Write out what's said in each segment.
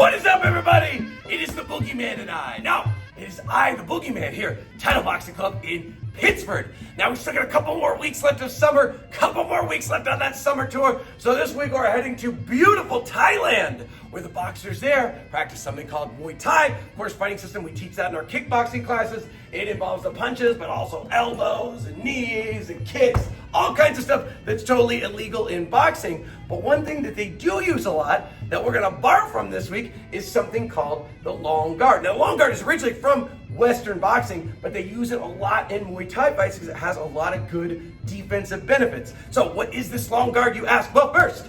What is up, everybody? It is the Boogeyman and I. Now, it is I, the Boogeyman, here, Title Boxing Club in Pittsburgh. Now, we still got a couple more weeks left of summer, couple more weeks left on that summer tour. So this week we're heading to beautiful Thailand, where the boxers there practice something called Muay Thai. Of course, fighting system, we teach that in our kickboxing classes. It involves the punches, but also elbows and knees and kicks, all kinds of stuff that's totally illegal in boxing. But one thing that they do use a lot that we're gonna borrow from this week is something called the long guard. Now, long guard is originally from Western boxing, but they use it a lot in Muay Thai fights because it has a lot of good defensive benefits. So what is this long guard, you ask? Well, first,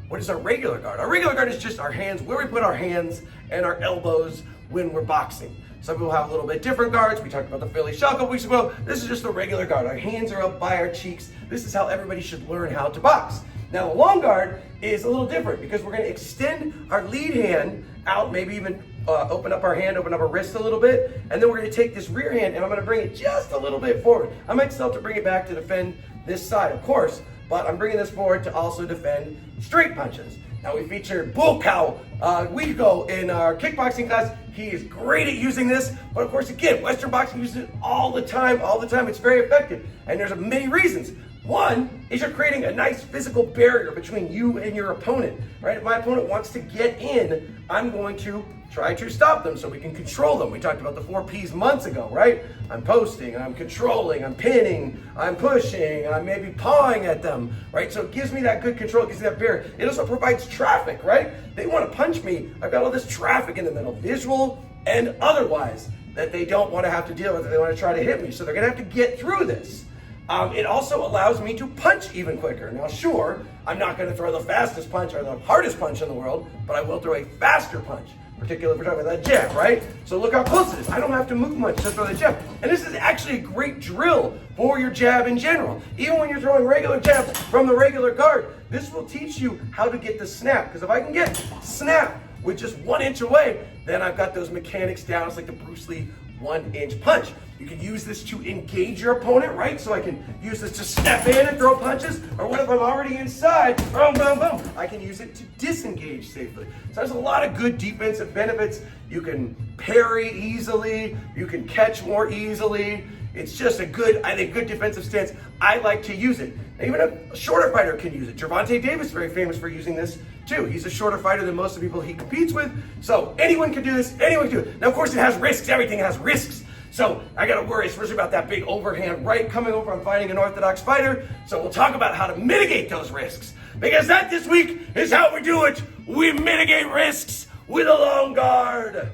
what is our regular guard? Our regular guard is just our hands, where we put our hands and our elbows when we're boxing. Some people have a little bit different guards. We talked about the Philly shell a couple weeks ago. This is just the regular guard. Our hands are up by our cheeks. This is how everybody should learn how to box. Now, the long guard is a little different because we're going to extend our lead hand out, maybe even open up our hand, open up our wrist a little bit, and then we're going to take this rear hand and I'm going to bring it just a little bit forward. I might still have to bring it back to defend this side, of course, but I'm bringing this forward to also defend straight punches. Now, we featured Bull Cow Wigo in our kickboxing class. He is great at using this, but of course, again, Western boxing uses it all the time. It's very effective, and there's many reasons. One is you're creating a nice physical barrier between you and your opponent, right? If my opponent wants to get in, I'm going to try to stop them so we can control them. We talked about the 4 Ps months ago, right? I'm posting, I'm controlling, I'm pinning, I'm pushing, I'm maybe pawing at them, right? So it gives me that good control, it gives me that barrier. It also provides traffic, right? They want to punch me. I've got all this traffic in the middle, visual and otherwise, that they don't want to have to deal with, that they want to try to hit me. So they're going to have to get through this. It also allows me to punch even quicker. Now, sure, I'm not going to throw the fastest punch or the hardest punch in the world, but I will throw a faster punch, particularly if we're talking about that jab, right? So look how close it is. I don't have to move much to throw the jab. And this is actually a great drill for your jab in general. Even when you're throwing regular jabs from the regular guard, this will teach you how to get the snap. Because if I can get snap with just 1 inch away, then I've got those mechanics down. It's like the Bruce Lee 1-inch punch. You can use this to engage your opponent, right? So I can use this to step in and throw punches, or what if I'm already inside, boom, boom, boom. I can use it to disengage safely. So there's a lot of good defensive benefits. You can parry easily, you can catch more easily. It's just a good, I think, good defensive stance. I like to use it. Even a shorter fighter can use it. Gervonta Davis is very famous for using this too. He's a shorter fighter than most of the people he competes with. So anyone can do this, anyone can do it. Now, of course, it has risks. Everything has risks. So I got to worry, especially about that big overhand right coming over. I'm fighting an orthodox fighter. So we'll talk about how to mitigate those risks. Because that this week is how we do it. We mitigate risks with a long guard.